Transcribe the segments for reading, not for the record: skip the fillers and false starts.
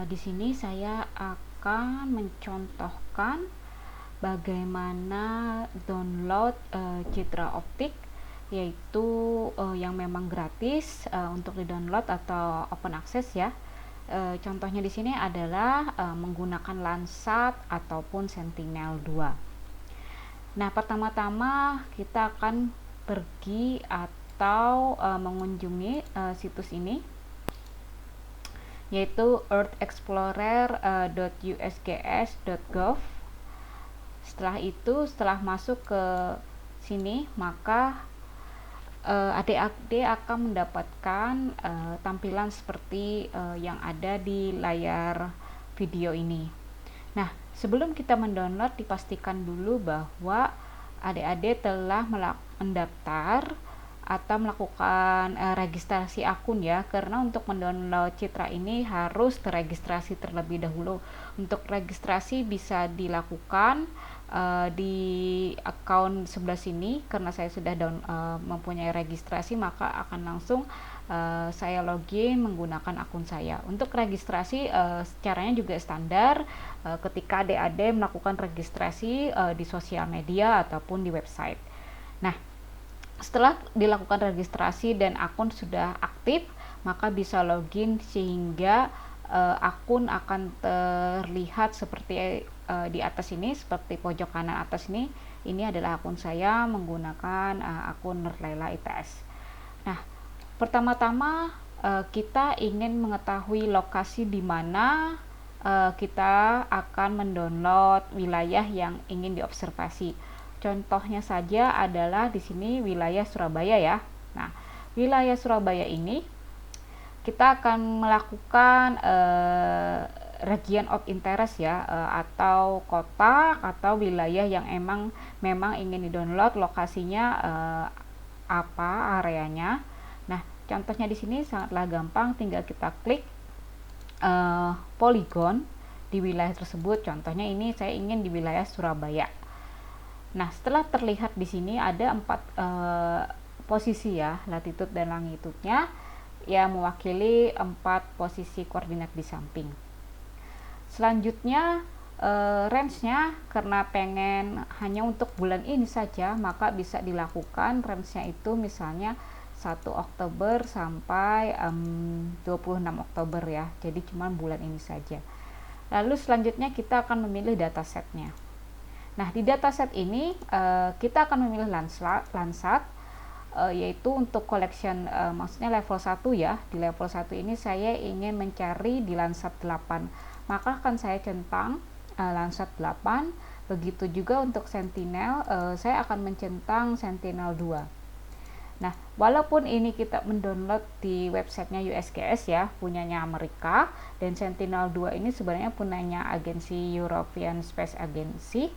Di sini saya akan mencontohkan bagaimana download Citra Optik, yaitu yang memang gratis untuk di-download atau open access ya. Contohnya di sini adalah menggunakan Landsat ataupun Sentinel-2. Nah, pertama-tama kita akan pergi atau mengunjungi situs ini, yaitu earthexplorer.usgs.gov. Setelah itu, setelah masuk ke sini, maka adik-adik akan mendapatkan tampilan seperti yang ada di layar video ini. Nah, sebelum kita mendownload, dipastikan dulu bahwa adik-adik telah mendaftar atau melakukan registrasi akun ya, karena untuk mendownload Citra ini harus terregistrasi terlebih dahulu. Untuk registrasi bisa dilakukan di akun sebelah sini. Karena saya sudah mempunyai registrasi, maka akan langsung saya login menggunakan akun saya. Untuk registrasi caranya juga standar ketika adik-adik melakukan registrasi di sosial media ataupun di website. Nah, setelah dilakukan registrasi dan akun sudah aktif, maka bisa login sehingga akun akan terlihat seperti di atas ini, seperti pojok kanan atas ini. Ini adalah akun saya menggunakan akun Nurlaila ITS. Nah, pertama-tama kita ingin mengetahui lokasi di mana kita akan mendownload wilayah yang ingin diobservasi. Contohnya saja adalah di sini wilayah Surabaya ya. Nah, wilayah Surabaya ini kita akan melakukan region of interest ya, atau kota atau wilayah yang memang ingin di-download, lokasinya apa areanya. Nah, contohnya di sini sangatlah gampang, tinggal kita klik poligon di wilayah tersebut. Contohnya ini saya ingin di wilayah Surabaya. Nah, setelah terlihat di sini ada 4 posisi ya, latitude dan longitudenya, ya mewakili 4 posisi koordinat di samping. Selanjutnya range-nya, karena pengen hanya untuk bulan ini saja, maka bisa dilakukan range-nya itu misalnya 1 Oktober sampai 26 Oktober ya. Jadi cuma bulan ini saja. Lalu selanjutnya kita akan memilih datasetnya. Nah, di dataset ini kita akan memilih Landsat, yaitu untuk collection, maksudnya level 1 ya. Di level 1 ini saya ingin mencari di Landsat 8, maka akan saya centang Landsat 8. Begitu juga untuk Sentinel, saya akan mencentang Sentinel 2. Nah, walaupun ini kita mendownload di websitenya USGS ya, punyanya Amerika, dan Sentinel-2 ini sebenarnya punyanya agensi European Space Agency,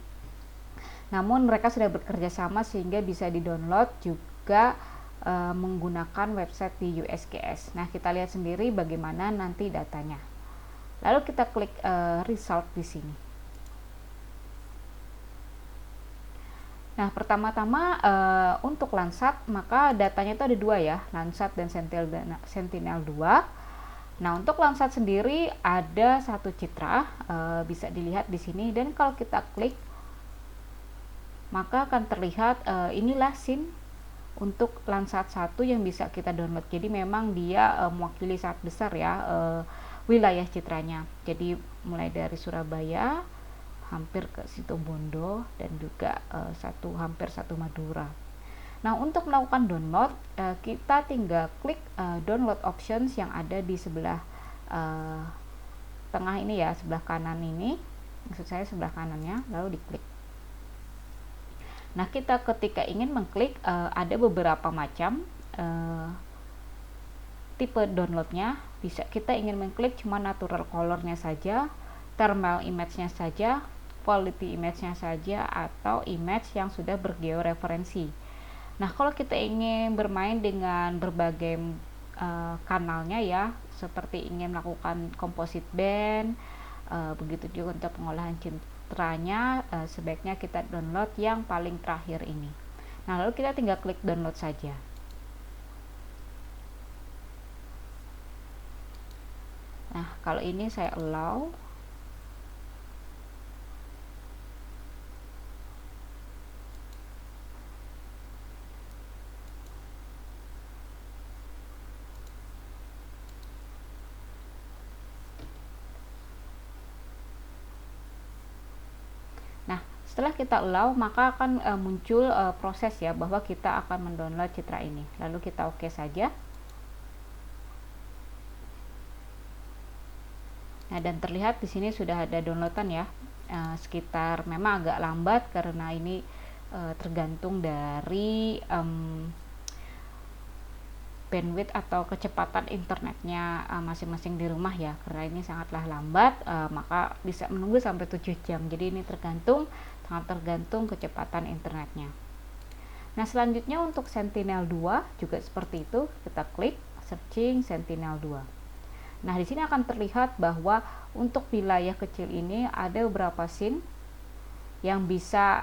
namun mereka sudah bekerja sama sehingga bisa di-download juga menggunakan website di USGS. Nah, kita lihat sendiri bagaimana nanti datanya. Lalu kita klik result di sini. Nah, pertama-tama untuk Landsat, maka datanya itu ada 2 ya, Landsat dan Sentinel-2. Nah, untuk Landsat sendiri ada 1 citra, bisa dilihat di sini, dan kalau kita klik maka akan terlihat inilah scene untuk Landsat 1 yang bisa kita download. Jadi memang dia mewakili sangat besar ya wilayah citranya. Jadi mulai dari Surabaya hampir ke Situbondo dan juga hampir satu Madura. Nah, untuk melakukan download, kita tinggal klik download options yang ada di sebelah tengah ini ya, sebelah kanan ini, maksud saya sebelah kanannya, lalu diklik. Nah, kita ketika ingin mengklik ada beberapa macam tipe downloadnya. Bisa kita ingin mengklik cuma natural colornya saja, thermal image-nya saja, quality image-nya saja, atau image yang sudah bergeoreferensi. Nah, kalau kita ingin bermain dengan berbagai kanalnya ya, seperti ingin melakukan composite band, begitu juga untuk pengolahan citranya, sebaiknya kita download yang paling terakhir ini. Nah, lalu kita tinggal klik download saja. Nah, kalau ini saya allow. Nah, setelah kita allow, maka akan muncul proses ya bahwa kita akan mendownload citra ini. Lalu kita oke saja. Nah, dan terlihat di sini sudah ada downloadan ya. Sekitar memang agak lambat karena ini tergantung dari bandwidth atau kecepatan internetnya masing-masing di rumah ya, karena ini sangatlah lambat, maka bisa menunggu sampai 7 jam. Jadi ini sangat tergantung kecepatan internetnya. Nah, selanjutnya untuk Sentinel-2 juga seperti itu. Kita klik searching Sentinel-2. Nah, di sini akan terlihat bahwa untuk wilayah kecil ini ada beberapa scene yang bisa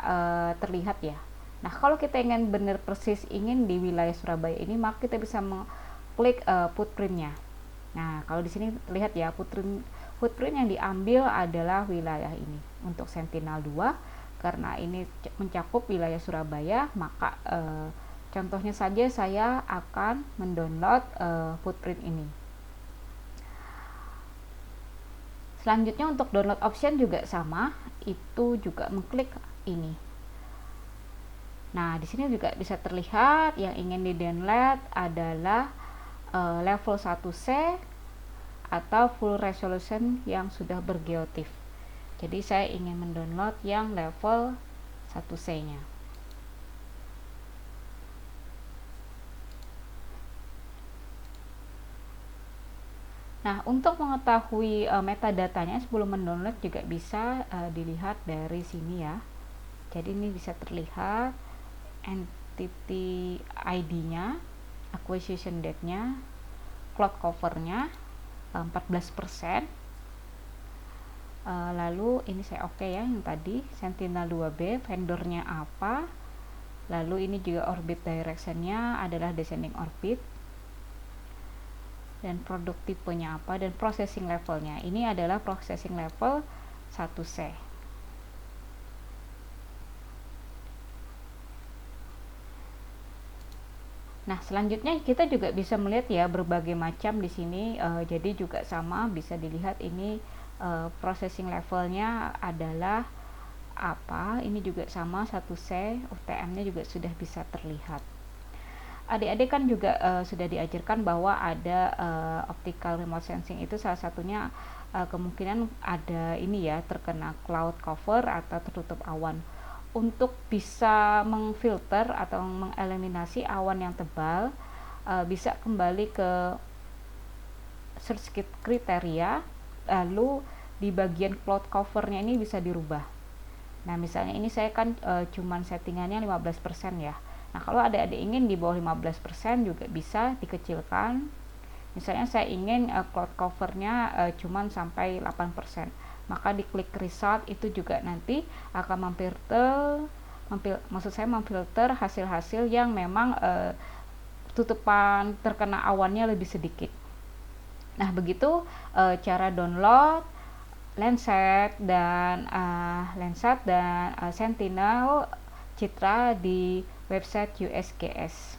terlihat ya. Nah, kalau kita ingin benar persis ingin di wilayah Surabaya ini, maka kita bisa mengklik footprintnya. Nah, kalau di sini lihat ya, footprint yang diambil adalah wilayah ini untuk Sentinel-2 karena ini mencakup wilayah Surabaya, maka contohnya saja saya akan mendownload footprint ini. Selanjutnya untuk download option juga sama, itu juga mengklik ini. Nah, di sini juga bisa terlihat yang ingin di-download adalah level 1C atau full resolution yang sudah bergeotif. Jadi saya ingin mendownload yang level 1C-nya. Nah, untuk mengetahui metadatanya sebelum mendownload juga bisa dilihat dari sini ya. Jadi ini bisa terlihat entity ID-nya, acquisition date-nya, cloud cover-nya 14%. Lalu ini saya oke ya, yang tadi Sentinel-2B vendornya apa, lalu ini juga orbit direction-nya adalah descending orbit, dan produk tipenya apa, dan processing levelnya ini adalah processing level 1C. Nah, selanjutnya kita juga bisa melihat ya berbagai macam di sini. Jadi juga sama, bisa dilihat ini processing levelnya adalah apa. Ini juga sama 1C, UTM-nya juga sudah bisa terlihat. Adik-adik kan juga sudah diajarkan bahwa ada optical remote sensing, itu salah satunya kemungkinan ada ini ya, terkena cloud cover atau tertutup awan. Untuk bisa mengfilter atau mengeliminasi awan yang tebal, bisa kembali ke search kriteria, lalu di bagian cloud covernya ini bisa dirubah. Nah, misalnya ini saya kan cuman settingannya 15% ya. Nah, kalau adik-adik ingin di bawah 15% juga bisa dikecilkan. Misalnya saya ingin cloud covernya cuman sampai 8%. Maka diklik result, itu juga nanti akan memfilter hasil-hasil yang memang tutupan terkena awannya lebih sedikit. Nah, begitu cara download Landsat dan Sentinel citra di website USGS.